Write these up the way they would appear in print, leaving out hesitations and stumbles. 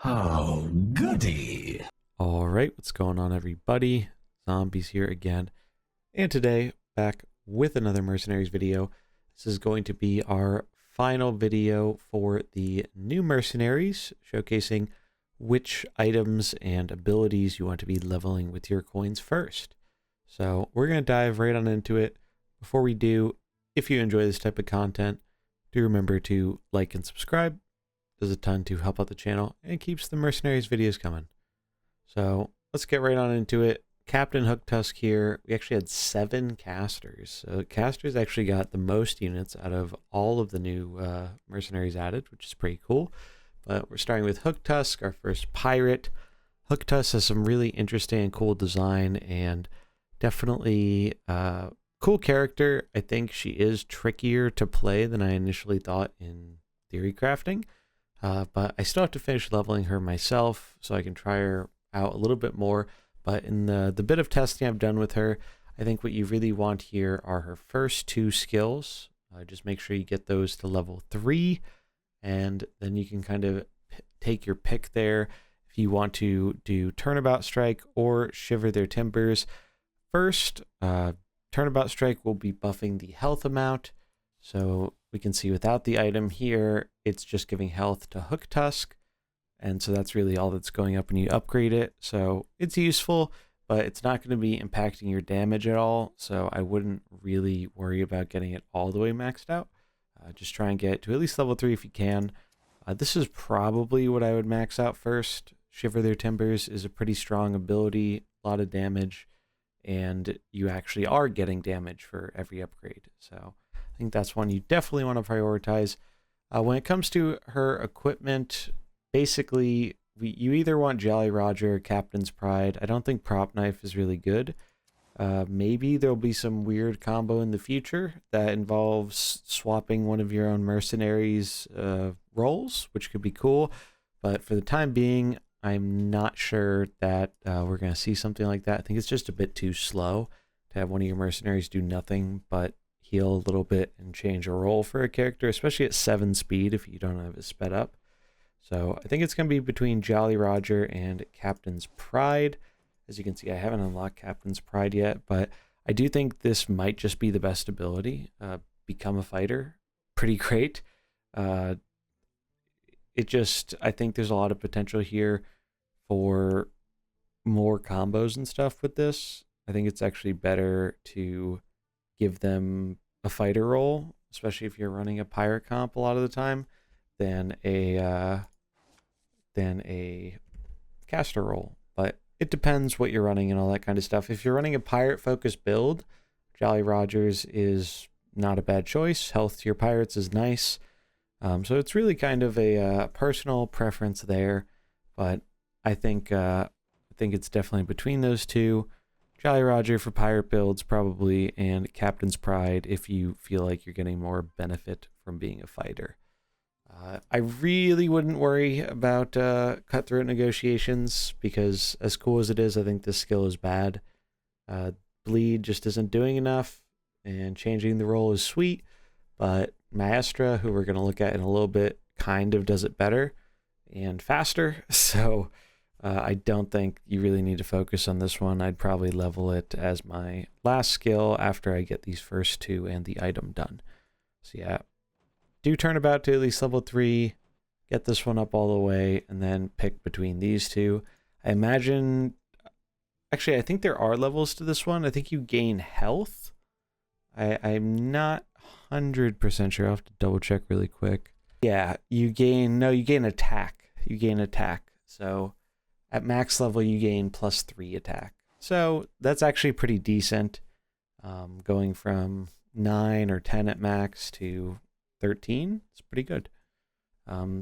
Oh, goody. All right, what's going on, everybody? Zombies here again. And today, back with another Mercenaries video. This is going to be our final video for the new Mercenaries, showcasing which items and abilities you want to be leveling with your coins first. So we're going to dive right on into it. Before we do, if you enjoy this type of content, do remember to like and subscribe. Does a ton to help out the channel and keeps the Mercenaries videos coming. So let's get right on into it. Captain Hooktusk here. We actually had 7 casters. So casters actually got the most units out of all of the new mercenaries added, which is pretty cool. But we're starting with Hooktusk, our first pirate. Hooktusk has some really interesting and cool design and definitely cool character. I think she is trickier to play than I initially thought in theory crafting. But I still have to finish leveling her myself so I can try her out a little bit more. But in the bit of testing I've done with her, I think what you really want here are her first 2 skills. Just make sure you get those to level 3, and then you can kind of take your pick there if you want to do Turnabout Strike or Shiver Their Timbers. First, Turnabout Strike will be buffing the health amount. So we can see without the item here, it's just giving health to Hooktusk. And so that's really all that's going up when you upgrade it. So it's useful, but it's not going to be impacting your damage at all. So I wouldn't really worry about getting it all the way maxed out. Just try and get to at least level 3 if you can. This is probably what I would max out first. Shiver Their Timbers is a pretty strong ability, a lot of damage, and you actually are getting damage for every upgrade. So I think that's one you definitely want to prioritize. When it comes to her equipment, basically, you either want Jolly Roger or Captain's Pride. I don't think Prop Knife is really good. Maybe there'll be some weird combo in the future that involves swapping one of your own mercenaries' roles, which could be cool. But for the time being, I'm not sure that we're going to see something like that. I think it's just a bit too slow to have one of your mercenaries do nothing but heal a little bit and change a role for a character, especially at 7 speed if you don't have it sped up. So I think it's going to be between Jolly Roger and Captain's Pride. As you can see, I haven't unlocked Captain's Pride yet, but I do think this might just be the best ability. Become a fighter. Pretty great. I think there's a lot of potential here for more combos and stuff with this. I think it's actually better to give them a fighter role, especially if you're running a pirate comp a lot of the time, than a caster role. But it depends what you're running and all that kind of stuff. If you're running a pirate focused build, Jolly Rogers is not a bad choice. Health to your pirates is nice. So it's really kind of a personal preference there, but I think it's definitely between those two. Jolly Roger for pirate builds probably, and Captain's Pride if you feel like you're getting more benefit from being a fighter. I really wouldn't worry about cutthroat negotiations, because as cool as it is, I think this skill is bad. Bleed just isn't doing enough, and changing the role is sweet, but Maestra, who we're going to look at in a little bit, kind of does it better and faster. So I don't think you really need to focus on this one. I'd probably level it as my last skill after I get these first 2 and the item done. So yeah, do Turnabout to at least level 3, get this one up all the way, and then pick between these 2. I imagine, actually, I think there are levels to this one. I think you gain health. I'm not 100% sure. I'll have to double check really quick. Yeah, you gain attack. You gain attack. So at max level, you gain +3 attack. So that's actually pretty decent. Going from 9 or 10 at max to 13, it's pretty good.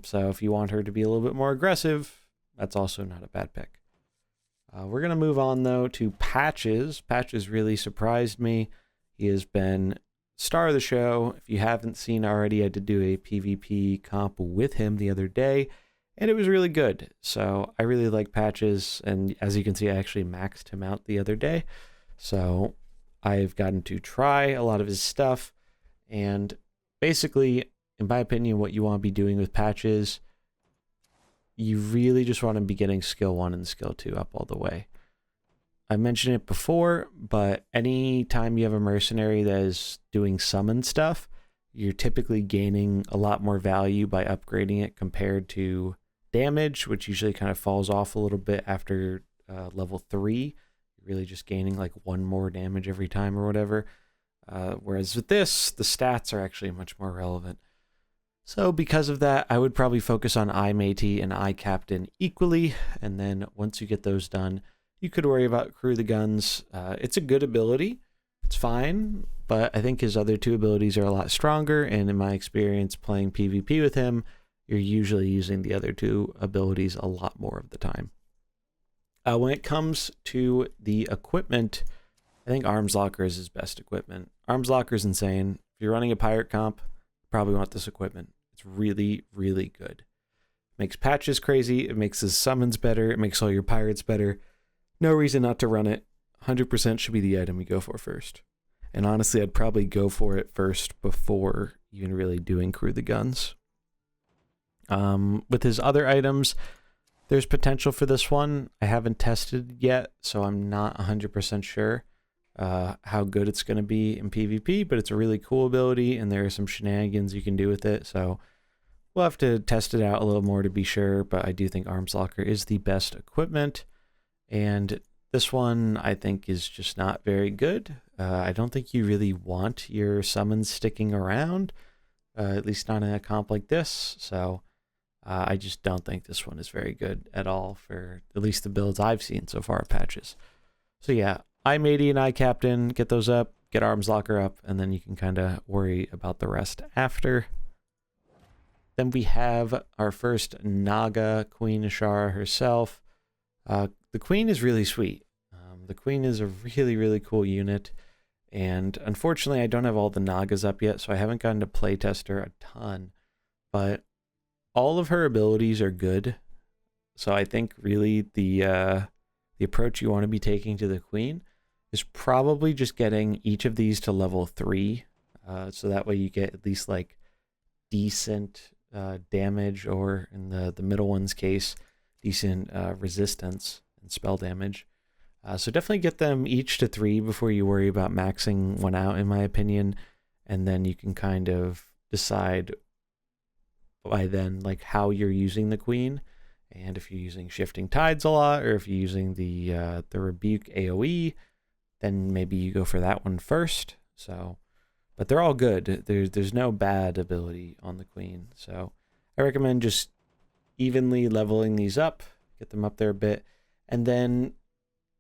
So if you want her to be a little bit more aggressive, that's also not a bad pick. We're going to move on, though, to Patches. Patches really surprised me. He has been star of the show. If you haven't seen already, I did do a PvP comp with him the other day, and it was really good. So I really like Patches, and as you can see, I actually maxed him out the other day. So I've gotten to try a lot of his stuff, and basically, in my opinion, what you want to be doing with Patches you really just want to be getting skill 1 and skill 2 up all the way. I mentioned it before, but anytime you have a mercenary that is doing summon stuff, you're typically gaining a lot more value by upgrading it compared to damage, which usually kind of falls off a little bit after level 3. You're really just gaining like 1 more damage every time or whatever. Whereas with this, the stats are actually much more relevant. So because of that, I would probably focus on Eye Matey and Eye Captain equally, and then once you get those done, you could worry about Crew the Guns. It's a good ability. It's fine, but I think his other 2 abilities are a lot stronger, and in my experience playing PvP with him, you're usually using the other 2 abilities a lot more of the time. When it comes to the equipment, I think Arms Locker is his best equipment. Arms Locker is insane. If you're running a pirate comp, you probably want this equipment. It's really, really good. It makes patches crazy. It makes his summons better. It makes all your pirates better. No reason not to run it. 100% should be the item you go for first. And honestly, I'd probably go for it first before even really doing Crew the Guns. With his other items, there's potential for this one. I haven't tested yet, so I'm not 100% sure how good it's going to be in PvP, but it's a really cool ability, and there are some shenanigans you can do with it, so we'll have to test it out a little more to be sure, but I do think Arms Locker is the best equipment, and this one I think is just not very good. I don't think you really want your summons sticking around, at least not in a comp like this, so I just don't think this one is very good at all for at least the builds I've seen so far of patches. So yeah, Eye Matey and Eye Captain, get those up, get Arms Locker up, and then you can kind of worry about the rest after. Then we have our first Naga, Queen Yashaarj herself. The Queen is really sweet. The Queen is a really, really cool unit, and unfortunately I don't have all the Nagas up yet, so I haven't gotten to playtest her a ton, but all of her abilities are good. So I think really the approach you want to be taking to the Queen is probably just getting each of these to level 3. So that way you get at least like decent damage, or in the middle one's case, decent resistance and spell damage. So definitely get them each to 3 before you worry about maxing one out, in my opinion. And then you can kind of decide by then like how you're using the Queen, and if you're using Shifting Tides a lot, or if you're using the Rebuke AoE, then maybe you go for that one first. So, but they're all good. There's no bad ability on the Queen, so I recommend just evenly leveling these up, get them up there a bit, and then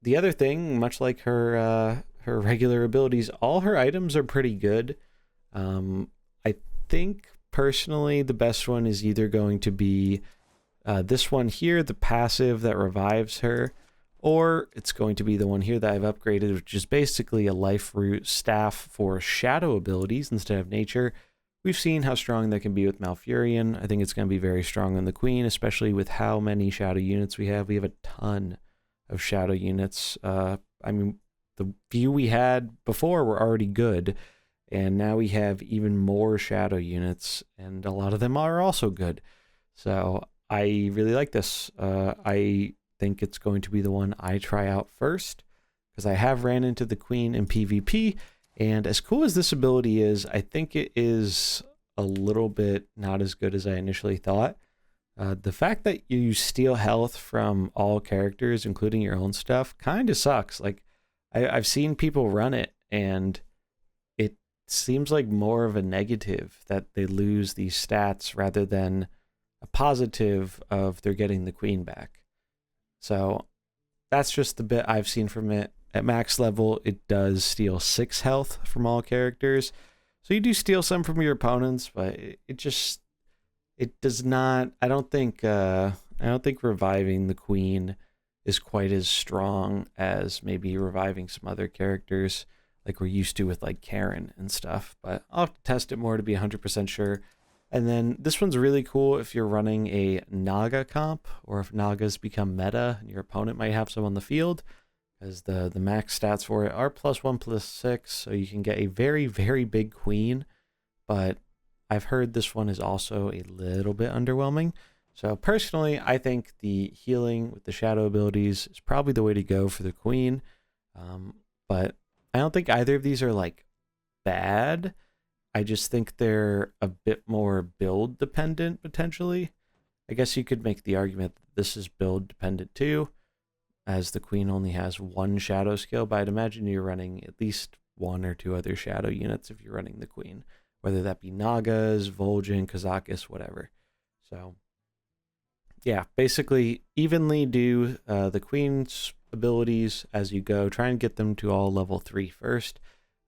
the other thing, much like her regular abilities, all her items are pretty good. I think personally the best one is either going to be this one here, the passive that revives her, or it's going to be the one here that I've upgraded, which is basically a life root staff for shadow abilities instead of nature. We've seen how strong that can be with Malfurion. I think it's going to be very strong on the Queen, especially with how many shadow units we have. We have a ton of shadow units. I mean, the few we had before were already good, and now we have even more shadow units, and a lot of them are also good. So I really like this. I think it's going to be the one I try out first, because I have ran into the Queen in PvP, and as cool as this ability is, I think it is a little bit not as good as I initially thought. The fact that you steal health from all characters, including your own stuff, kind of sucks. Like, I've seen people run it, and it seems like more of a negative that they lose these stats rather than a positive of they're getting the Queen back. So that's just the bit I've seen from it. At max level, it does steal 6 health from all characters. So you do steal some from your opponents, but it does not. I don't think reviving the Queen is quite as strong as maybe reviving some other characters like we're used to with like Karen and stuff. But I'll have to test it more to be 100% sure. And then this one's really cool if you're running a Naga comp, or if Nagas become meta and your opponent might have some on the field, as the max stats for it are +1/+6, so you can get a very, very big Queen. But I've heard this one is also a little bit underwhelming. So personally, I think the healing with the shadow abilities is probably the way to go for the queen. But I don't think either of these are like bad. I just think they're a bit more build dependent potentially. I guess you could make the argument that this is build dependent too, as the queen only has one shadow skill, but I'd imagine you're running at least one or two other shadow units if you're running the queen, whether that be Nagas, Vol'jin, Kazakus, whatever. So yeah, basically evenly do the queen's abilities as you go. Try and get them to all level 3 first.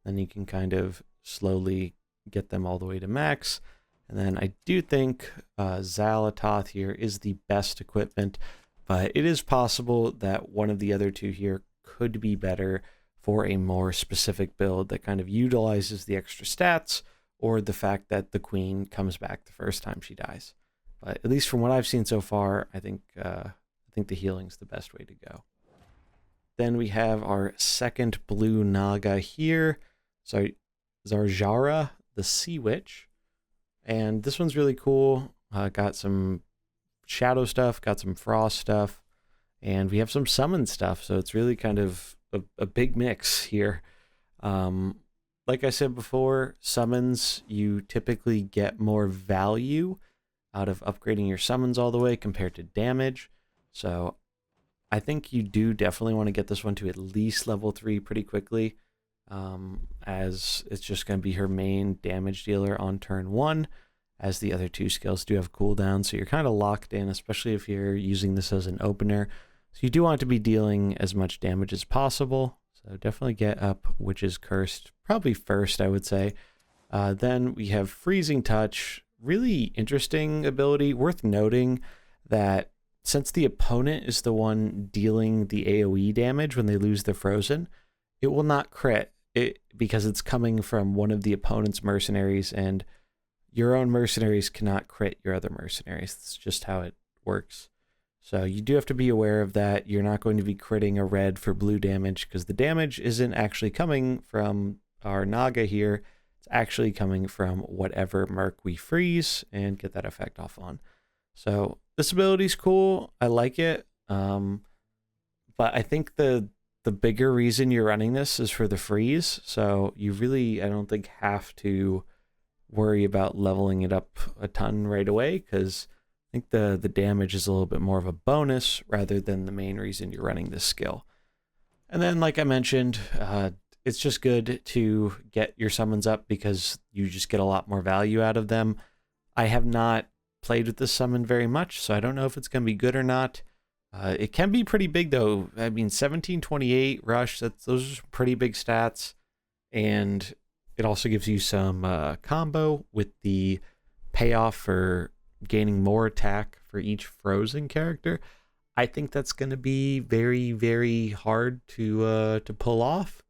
Then you can kind of slowly get them all the way to max. And then I do think Xalatoth here is the best equipment, but it is possible that one of the other two here could be better for a more specific build that kind of utilizes the extra stats or the fact that the queen comes back the first time she dies. But at least from what I've seen so far, I think the healing's the best way to go. Then we have our second blue Naga here. So Zar'jira, the Sea Witch. And this one's really cool. Got some shadow stuff, got some frost stuff, and we have some summon stuff. So it's really kind of a big mix here. Like I said before, summons, you typically get more value out of upgrading your summons all the way compared to damage. So I think you do definitely want to get this one to at least level 3 pretty quickly, as it's just going to be her main damage dealer on turn 1, as the other two skills do have cooldown. So you're kind of locked in, especially if you're using this as an opener. So you do want to be dealing as much damage as possible. So definitely get up Witch's Cursed, probably first, I would say. Then we have Freezing Touch. Really interesting ability. Worth noting that since the opponent is the one dealing the AoE damage when they lose their frozen, it will not crit it because it's coming from one of the opponent's mercenaries, and your own mercenaries cannot crit your other mercenaries. That's just how it works. So you do have to be aware of that. You're not going to be critting a red for blue damage because the damage isn't actually coming from our Naga here. It's actually coming from whatever Merc we freeze and get that effect off on. So this ability's cool. I like it. But I think the bigger reason you're running this is for the freeze. So you really, I don't think, have to worry about leveling it up a ton right away, because I think the damage is a little bit more of a bonus rather than the main reason you're running this skill. And then, like I mentioned, it's just good to get your summons up because you just get a lot more value out of them. I have not played with this summon very much, so I don't know if it's going to be good or not. It can be pretty big, though. I mean, 1728 rush, those are pretty big stats. And it also gives you some combo with the payoff for gaining more attack for each frozen character. I think that's going to be very, very hard to pull off.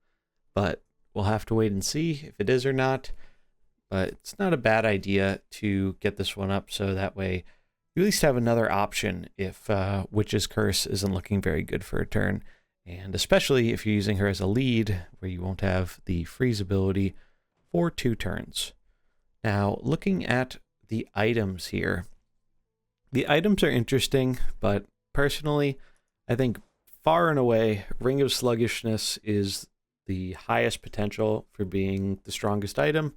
But we'll have to wait and see if it is or not. But it's not a bad idea to get this one up so that way you at least have another option if Witch's Curse isn't looking very good for a turn. And especially if you're using her as a lead, where you won't have the freeze ability for 2 turns. Now, looking at the items here. The items are interesting, but personally, I think far and away, Ring of Sluggishness is the highest potential for being the strongest item.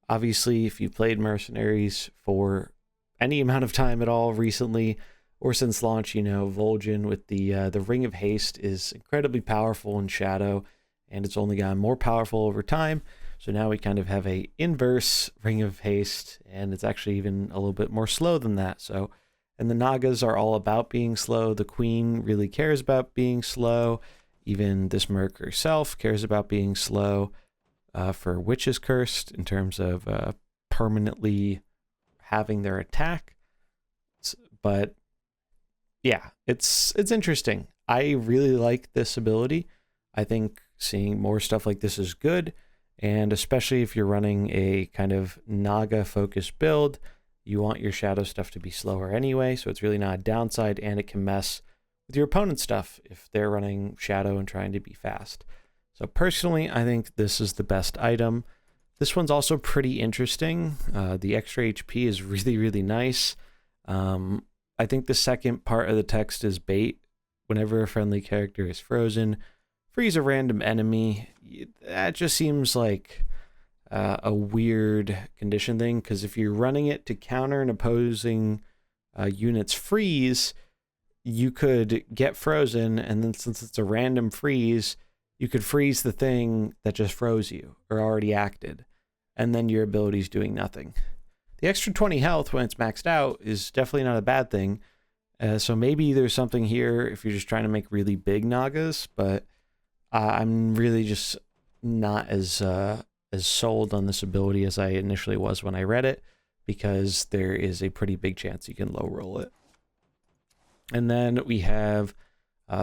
Obviously, if you played Mercenaries for any amount of time at all recently or since launch, you know Vol'jin with the Ring of Haste is incredibly powerful in Shadow, and it's only gotten more powerful over time. So now we kind of have a inverse Ring of Haste, and it's actually even a little bit more slow than that. So, and the Nagas are all about being slow. The Queen really cares about being slow. Even this Merc herself cares about being slow for Witch's Cursed in terms of permanently having their attack. But yeah, it's interesting. I really like this ability. I think seeing more stuff like this is good. And especially if you're running a kind of Naga-focused build, you want your shadow stuff to be slower anyway, so it's really not a downside, and it can mess with your opponent's stuff if they're running shadow and trying to be fast. So personally, I think this is the best item. This one's also pretty interesting. The extra HP is really, really nice. I think the second part of the text is bait. Whenever a friendly character is frozen, freeze a random enemy. That just seems like a weird condition thing, because if you're running it to counter an opposing unit's freeze, you could get frozen, and then since it's a random freeze, you could freeze the thing that just froze you or already acted, and then your ability's doing nothing. The extra 20 health when it's maxed out is definitely not a bad thing. So maybe there's something here if you're just trying to make really big Nagas, but I'm really just not as sold on this ability as I initially was when I read it, because there is a pretty big chance you can low roll it. And then we have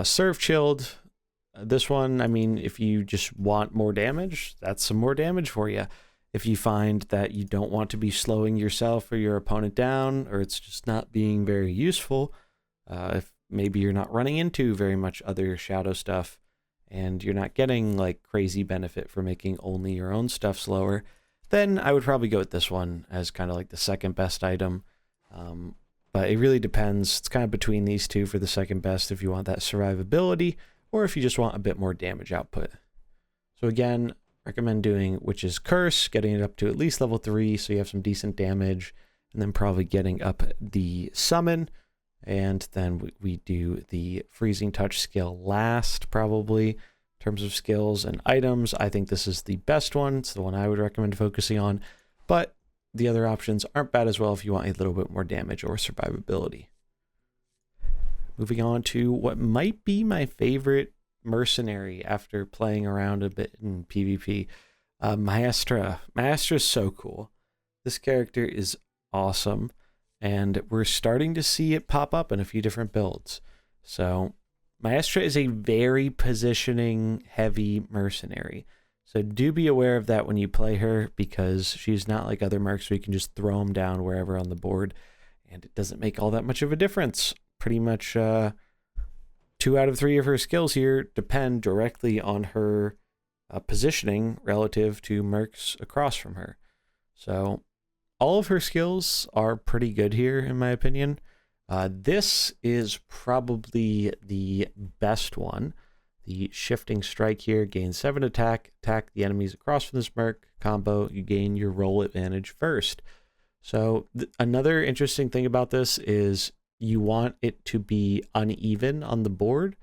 Serve Chilled. This one, I mean, if you just want more damage, that's some more damage for you. If you find that you don't want to be slowing yourself or your opponent down, or it's just not being very useful, if maybe you're not running into very much other shadow stuff and you're not getting like crazy benefit for making only your own stuff slower, then I would probably go with this one as kind of like the second best item. But it really depends. It's kind of between these two for the second best if you want that survivability or if you just want a bit more damage output. So again, recommend doing Witch's Curse, getting it up to at least level 3 so you have some decent damage, and then probably getting up the Summon, and then we do the Freezing Touch skill last, probably, in terms of skills and items. I think this is the best one. It's the one I would recommend focusing on, but the other options aren't bad as well if you want a little bit more damage or survivability. Moving on to what might be my favorite mercenary after playing around a bit in PvP, Maestra. Maestra is so cool. This character is awesome, and we're starting to see it pop up in a few different builds. So Maestra is a very positioning heavy mercenary. So do be aware of that when you play her, because she's not like other mercs where you can just throw them down wherever on the board, and it doesn't make all that much of a difference. Pretty much 2 out of 3 of her skills here depend directly on her positioning relative to mercs across from her. So all of her skills are pretty good here, in my opinion. This is probably the best one. The Shifting Strike here gains 7 attack the enemies across from this merc combo. You gain your roll advantage first. So another interesting thing about this is you want it to be uneven on the board.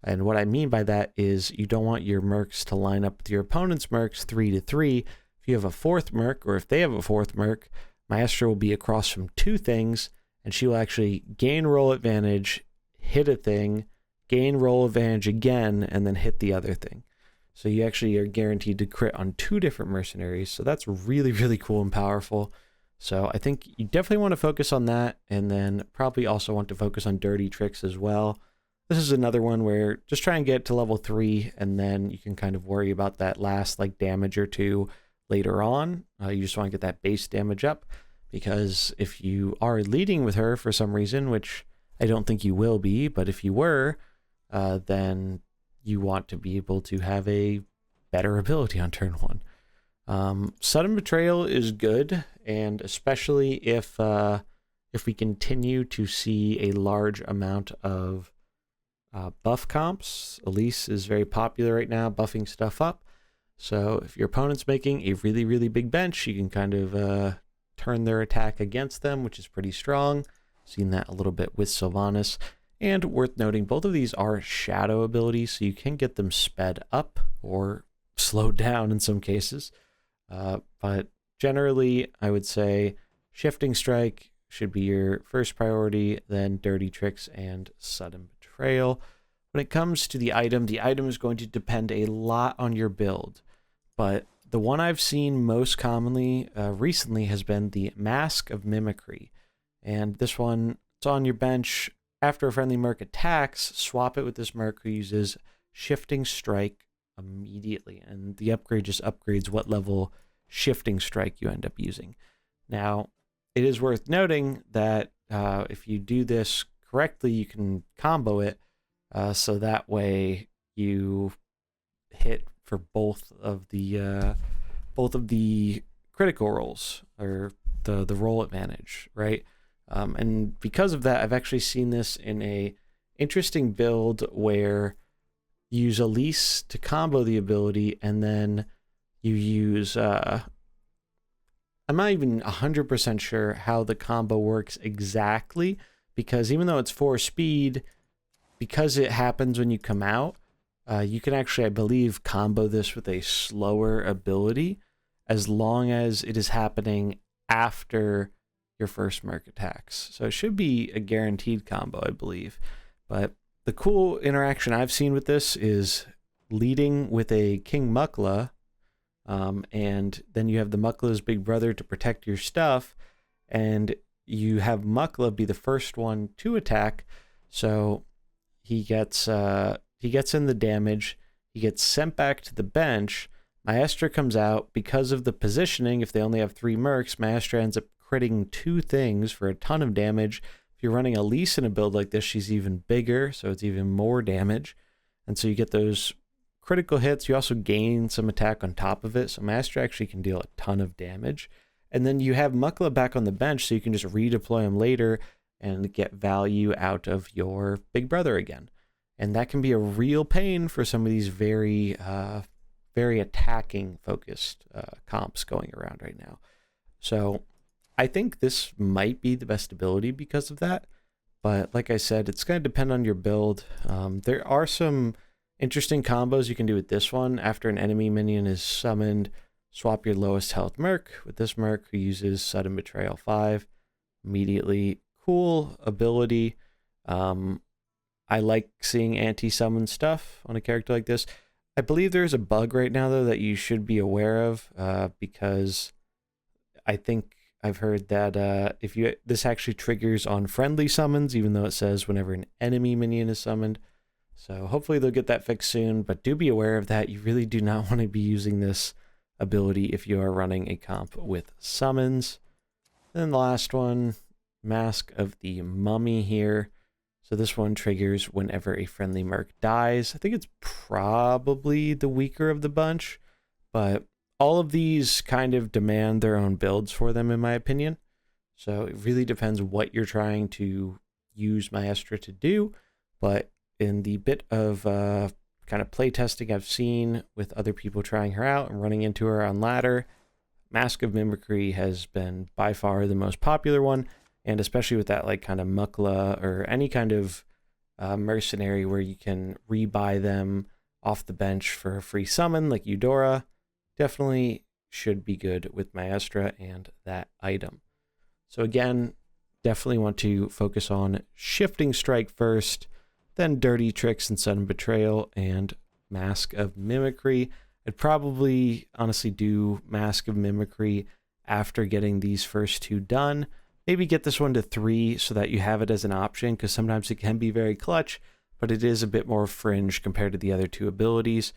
And what I mean by that is you don't want your mercs to line up with your opponent's mercs 3 to 3. If you have a 4th merc, or if they have a 4th merc, Maestra will be across from 2 things, and she will actually gain roll advantage, hit a thing, gain roll advantage again, and then hit the other thing. So you actually are guaranteed to crit on 2 different mercenaries. So that's really, really cool and powerful. So I think you definitely want to focus on that, and then probably also want to focus on dirty tricks as well. This is another one where just try and get to level 3, and then you can kind of worry about that last like damage or 2 later on. You just want to get that base damage up, because if you are leading with her for some reason, which I don't think you will be, but if you were, then you want to be able to have a better ability on turn 1. Sudden Betrayal is good, and especially if we continue to see a large amount of buff comps. Elise is very popular right now, buffing stuff up. So if your opponent's making a really, really big bench, you can kind of turn their attack against them, which is pretty strong. Seen that a little bit with Sylvanas. And worth noting, both of these are shadow abilities, so you can get them sped up or slowed down in some cases. But generally, I would say Shifting Strike should be your first priority, then Dirty Tricks and Sudden Betrayal. When it comes to the item is going to depend a lot on your build. But the one I've seen most commonly recently has been the Mask of Mimicry. And this one, it's on your bench. After a friendly merc attacks, swap it with this merc who uses Shifting Strike immediately, and the upgrade just upgrades what level Shifting Strike you end up using. Now, it is worth noting that if you do this correctly, you can combo it, so that way you hit for both of the critical rolls, or the roll advantage, right? And because of that, I've actually seen this in a interesting build where you use Elise to combo the ability, and then you use I'm not even 100% sure how the combo works exactly, because even though it's 4 speed, because it happens when you come out, you can actually, I believe, combo this with a slower ability as long as it is happening after your first Merc attacks. So it should be a guaranteed combo, I believe. But the cool interaction I've seen with this is leading with a King Mukla, and then you have the Mukla's big brother to protect your stuff, and you have Mukla be the first one to attack, so he gets in the damage, he gets sent back to the bench. Maestra comes out. Because of the positioning, if they only have 3 Mercs, Maestra ends up critting 2 things for a ton of damage. If you're running Elise in a build like this, she's even bigger, so it's even more damage. And so you get those critical hits. You also gain some attack on top of it, so Maestra actually can deal a ton of damage. And then you have Mukla back on the bench, so you can just redeploy him later and get value out of your big brother again. And that can be a real pain for some of these very attacking focused comps going around right now. So I think this might be the best ability because of that. But like I said, it's going to depend on your build. There are some interesting combos you can do with this one. After an enemy minion is summoned, swap your lowest health Merc with this Merc who uses Sudden Betrayal 5 immediately. Cool ability. I like seeing anti-summon stuff on a character like this. I believe there's a bug right now, though, that you should be aware of, because I think I've heard that this actually triggers on friendly summons, even though it says whenever an enemy minion is summoned. So hopefully they'll get that fixed soon, but do be aware of that. You really do not want to be using this ability if you are running a comp with summons. Then the last one, Mask of the Mummy here. So this one triggers whenever a friendly Merc dies. I think it's probably the weaker of the bunch, but all of these kind of demand their own builds for them, in my opinion. So it really depends what you're trying to use Maestra to do. But in the bit of kind of play testing I've seen with other people trying her out and running into her on ladder, Mask of Mimicry has been by far the most popular one. And especially with that like kind of Mukla or any kind of mercenary where you can rebuy them off the bench for a free summon like Eudora, definitely should be good with Maestra and that item. So again, definitely want to focus on Shifting Strike first, then Dirty Tricks and Sudden Betrayal and Mask of Mimicry. I'd probably honestly do Mask of Mimicry after getting these first 2 done. Maybe get this one to 3 so that you have it as an option, because sometimes it can be very clutch, but it is a bit more fringe compared to the other 2 abilities.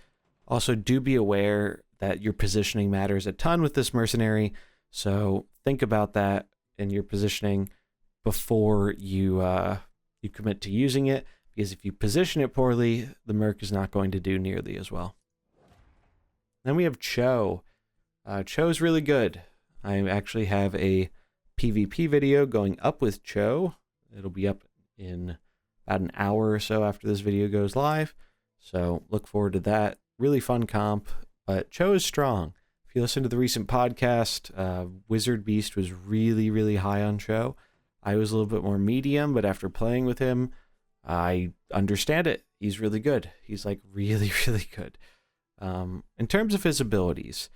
Also, do be aware that your positioning matters a ton with this mercenary, so think about that in your positioning before you commit to using it, because if you position it poorly, the Merc is not going to do nearly as well. Then we have Cho. Cho's really good. I actually have a PvP video going up with Cho. It'll be up in about an hour or so after this video goes live, so look forward to that. Really fun comp, but Cho is strong. If you listen to the recent podcast, Wizard Beast was really, really high on Cho. I was a little bit more medium, but after playing with him, I understand it. He's really good. He's like really, really good. In terms of his abilities,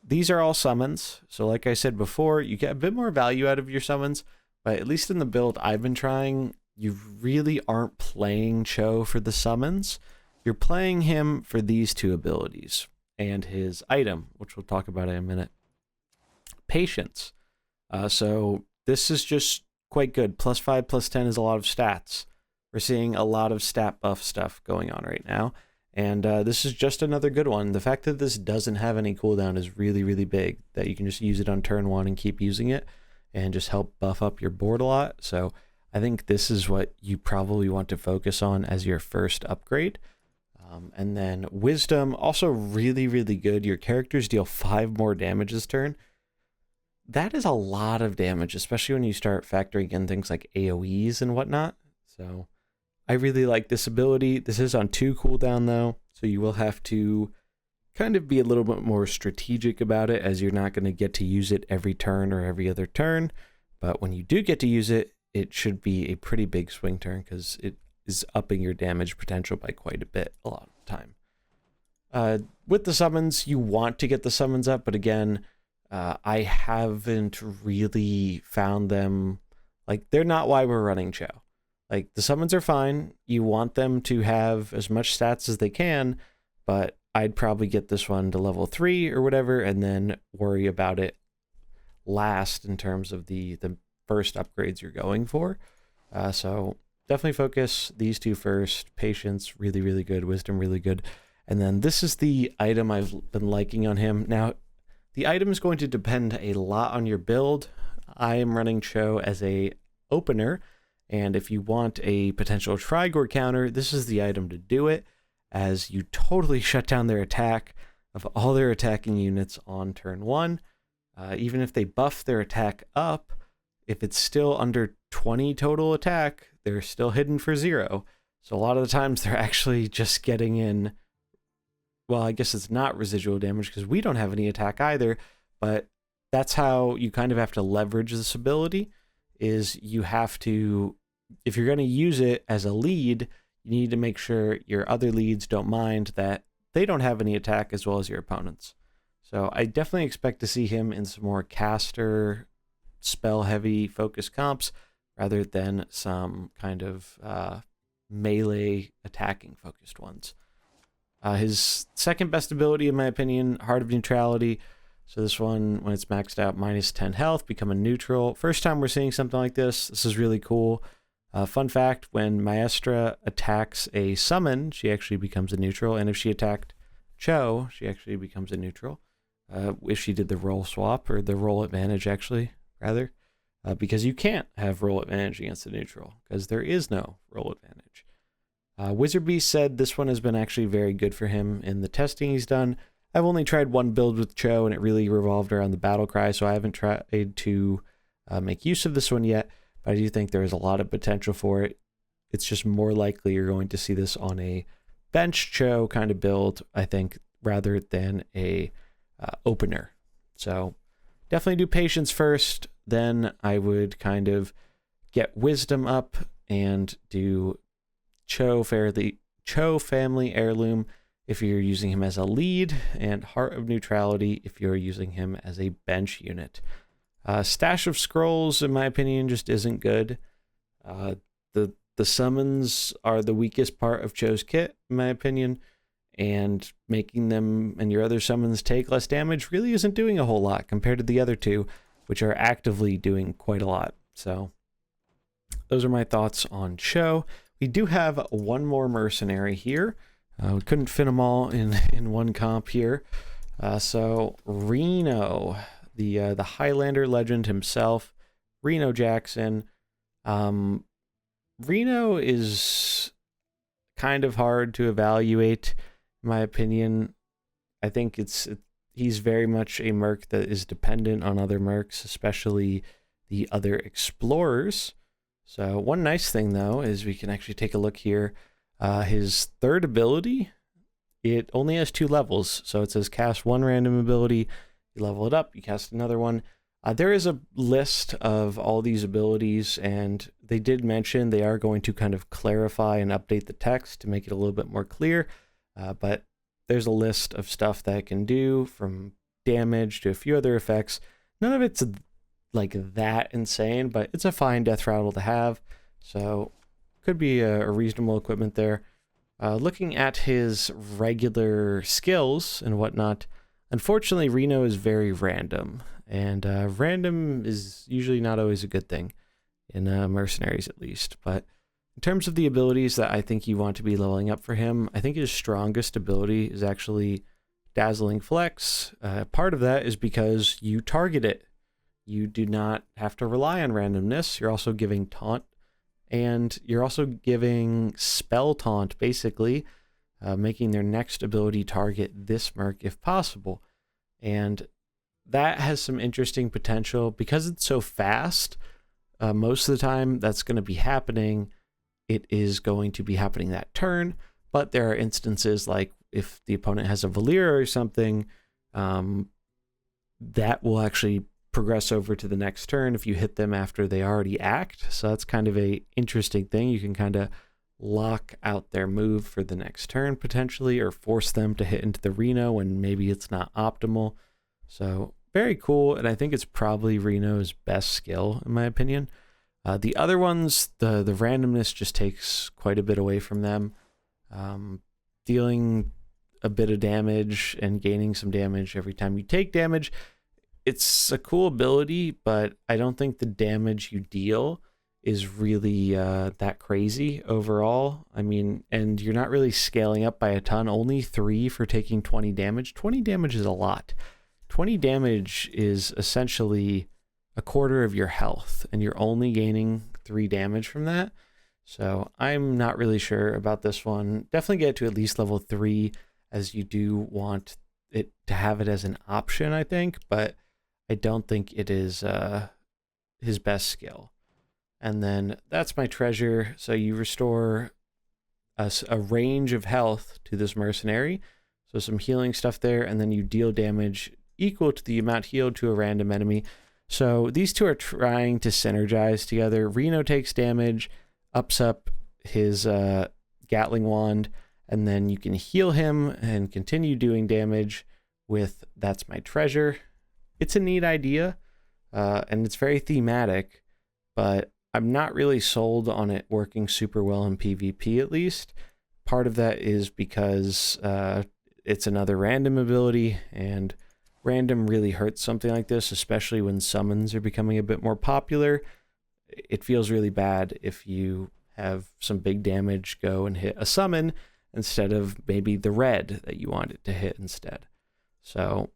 these are all summons, so like I said before, you get a bit more value out of your summons, but at least in the build I've been trying, you really aren't playing Cho for the summons. You're playing him for these 2 abilities and his item, which we'll talk about in a minute. Patience. So this is just quite good. +5, +10 is a lot of stats. We're seeing a lot of stat buff stuff going on right now. And this is just another good one. The fact that this doesn't have any cooldown is really, really big, that you can just use it on turn 1 and keep using it and just help buff up your board a lot. So I think this is what you probably want to focus on as your first upgrade. And then Wisdom, also really, really good. Your characters deal 5 more damage this turn. that is a lot of damage, especially when you start factoring in things like AoEs and whatnot. So I really like this ability. This is on 2 cooldown though, so you will have to kind of be a little bit more strategic about it, as you're not going to get to use it every turn or every other turn. But when you do get to use it, it should be a pretty big swing turn, because it is upping your damage potential by quite a bit a lot of the time. With the summons, you want to get the summons up, but again, I haven't really found them, like, they're not why we're running Cho. Like, the summons are fine. You want them to have as much stats as they can, but I'd probably get this one to level 3 or whatever, and then worry about it last in terms of the first upgrades you're going for. So definitely focus these 2 first. Patience, really, really good. Wisdom, really good. And then this is the item I've been liking on him. Now, the item is going to depend a lot on your build. I am running Cho as a opener, and if you want a potential Trigor counter, this is the item to do it, as you totally shut down their attack of all their attacking units on turn 1. Even if they buff their attack up, if it's still under 20 total attack, they're still hidden for 0. So a lot of the times they're actually just getting in, well, I guess it's not residual damage because we don't have any attack either, but that's how you kind of have to leverage this ability, is you have to, if you're going to use it as a lead, you need to make sure your other leads don't mind that they don't have any attack as well as your opponents. So I definitely expect to see him in some more caster, spell-heavy focus comps, rather than some kind of melee attacking focused ones. His second best ability, in my opinion, Heart of Neutrality. So this one, when it's maxed out, minus 10 health, become a neutral. First time we're seeing something like this. This is really cool. Fun fact, when Maestra attacks a summon, she actually becomes a neutral. And if she attacked Cho, she actually becomes a neutral. If she did the roll swap, or the roll advantage actually, rather. Because you can't have roll advantage against a neutral, because there is no roll advantage. Wizard Beast said this one has been actually very good for him in the testing he's done. I've only tried one build with Cho, and it really revolved around the battle cry, so I haven't tried to make use of this one yet, but I do think there is a lot of potential for it. It's just more likely you're going to see this on a bench Cho kind of build, I think, rather than a opener. So definitely do patience first, then I would kind of get wisdom up and do Cho family heirloom if you're using him as a lead, and Heart of Neutrality if you're using him as a bench unit. Stash of Scrolls, in my opinion, just isn't good. The summons are the weakest part of Cho's kit, in my opinion, and making them and your other summons take less damage really isn't doing a whole lot compared to the other 2, which are actively doing quite a lot. So those are my thoughts on Cho. We do have one more mercenary here. We couldn't fit them all in one comp here. So Reno, the Highlander legend himself, Reno Jackson. Reno is kind of hard to evaluate, in my opinion. I think he's very much a merc that is dependent on other mercs, especially the other explorers. So one nice thing, though, is we can actually take a look here. His third ability, it only has 2 levels. So it says cast 1 random ability, you level it up, you cast another one. There is a list of all these abilities, and they did mention they are going to kind of clarify and update the text to make it a little bit more clear. But there's a list of stuff that it can do, from damage to a few other effects. None of it's like that insane, but it's a fine death rattle to have. So could be a reasonable equipment there. Looking at his regular skills and whatnot, unfortunately, Reno is very random, and random is usually not always a good thing in Mercenaries, at least. But in terms of the abilities that I think you want to be leveling up for him, I think his strongest ability is actually Dazzling Flex. Part of that is because you target it. You do not have to rely on randomness. You're also giving taunt, and you're also giving spell taunt, basically, making their next ability target this merc if possible. And that has some interesting potential because it's so fast. Most of the time that's going to be happening. It is going to be happening that turn, but there are instances like if the opponent has a Valyria or something, that will actually progress over to the next turn if you hit them after they already act. So that's kind of a interesting thing. You can kind of lock out their move for the next turn potentially, or force them to hit into the Reno when maybe it's not optimal. So very cool, and I think it's probably Reno's best skill in my opinion. The other ones, the randomness just takes quite a bit away from them. Dealing a bit of damage and gaining some damage every time you take damage, it's a cool ability, but I don't think the damage you deal is really that crazy overall. I mean, and you're not really scaling up by a ton, only 3 for taking 20 damage. 20 damage is a lot. 20 damage is essentially a quarter of your health, and you're only gaining 3 damage from that. So I'm not really sure about this one. Definitely get to at least level 3, as you do want it to have it as an option, I think, but I don't think it is his best skill. And then that's my treasure. So you restore a range of health to this mercenary. So some healing stuff there, and then you deal damage equal to the amount healed to a random enemy. So these two are trying to synergize together. Reno takes damage, ups up his Gatling wand, and then you can heal him and continue doing damage with That's My Treasure. It's a neat idea, and it's very thematic, but I'm not really sold on it working super well in PvP at least. Part of that is because it's another random ability, and random really hurts something like this, especially when summons are becoming a bit more popular. It feels really bad if you have some big damage go and hit a summon instead of maybe the red that you want it to hit instead. So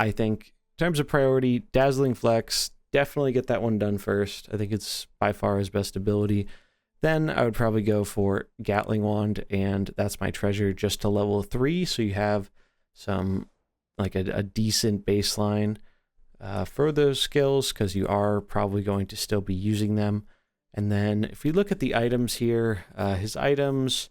I think in terms of priority, Dazzling Flex, definitely get that one done first. I think it's by far his best ability. Then I would probably go for Gatling Wand and That's My Treasure just to level 3, so you have some like a decent baseline for those skills, because you are probably going to still be using them. And then if we look at the items here, his items,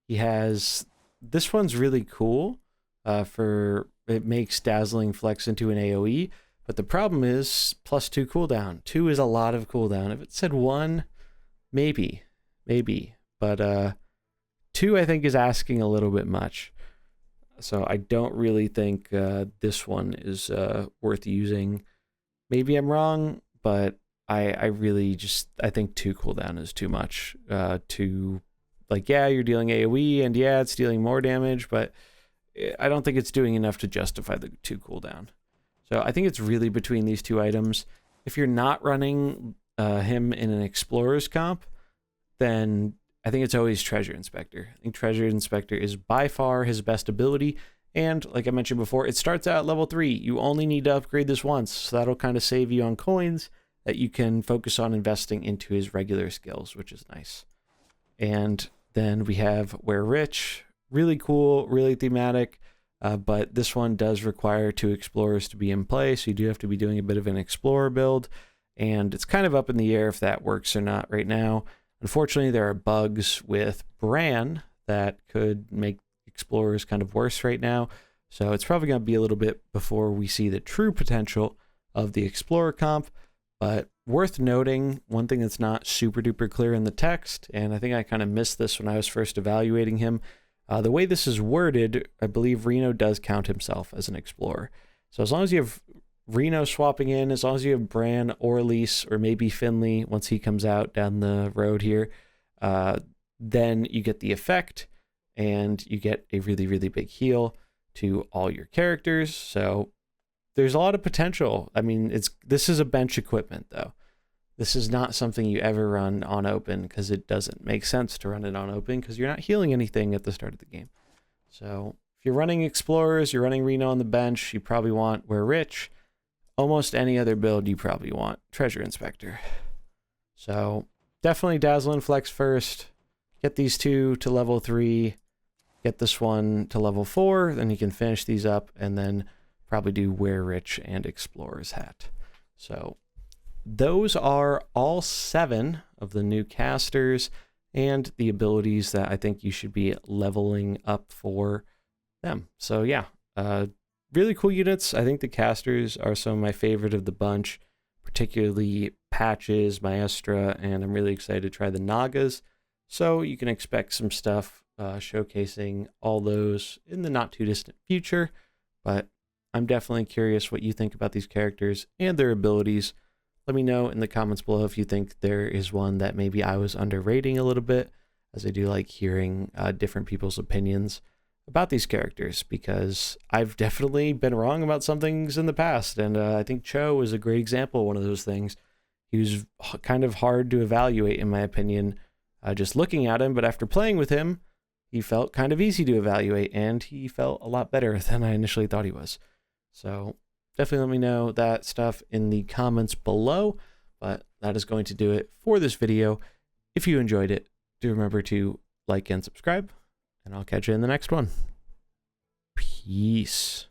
he has, this one's really cool it makes Dazzling Flex into an AoE, but the problem is +2 cooldown. 2 is a lot of cooldown. If it said 1, maybe, but 2 I think is asking a little bit much. So I don't really think this one is worth using. Maybe I'm wrong, but I really just, I think 2 cooldown is too much. Like, yeah, you're dealing AoE, and yeah, it's dealing more damage, but I don't think it's doing enough to justify the 2 cooldown. So I think it's really between these 2 items. If you're not running him in an Explorer's comp, then I think it's always Treasure Inspector. I think Treasure Inspector is by far his best ability, and like I mentioned before, it starts out at level 3. You only need to upgrade this once, so that'll kind of save you on coins that you can focus on investing into his regular skills, which is nice. And then we have We're Rich. Really cool, really thematic, but this one does require 2 Explorers to be in play, so you do have to be doing a bit of an Explorer build, and it's kind of up in the air if that works or not right now. Unfortunately, there are bugs with Bran that could make Explorers kind of worse right now, so it's probably going to be a little bit before we see the true potential of the Explorer comp. But worth noting, one thing that's not super duper clear in the text, and I think I kind of missed this when I was first evaluating him, the way this is worded, I believe Reno does count himself as an Explorer. So as long as you have Reno swapping in, as long as you have Bran or Elise, or maybe Finley once he comes out down the road here, then you get the effect, and you get a really, really big heal to all your characters. So there's a lot of potential. I mean, this is a bench equipment, though. This is not something you ever run on open, because it doesn't make sense to run it on open, because you're not healing anything at the start of the game. So if you're running Explorers, you're running Reno on the bench, you probably want We're Rich. Almost any other build, you probably want Treasure Inspector. So definitely Dazzle and Flex first. Get these 2 to level 3. Get this one to level 4. Then you can finish these up, and then probably do Wear Rich and Explorer's Hat. So those are all 7 of the new casters and the abilities that I think you should be leveling up for them. So yeah, really cool units. I think the casters are some of my favorite of the bunch, particularly Patches, Maestra, and I'm really excited to try the Nagas. So you can expect some stuff showcasing all those in the not too distant future, but I'm definitely curious what you think about these characters and their abilities. Let me know in the comments below if you think there is one that maybe I was underrating a little bit, as I do like hearing different people's opinions about these characters, because I've definitely been wrong about some things in the past, and I think Cho is a great example of one of those things. He was kind of hard to evaluate, in my opinion, just looking at him, but after playing with him, he felt kind of easy to evaluate, and he felt a lot better than I initially thought he was. So definitely let me know that stuff in the comments below, but that is going to do it for this video. If you enjoyed it, do remember to like and subscribe, and I'll catch you in the next one. Peace.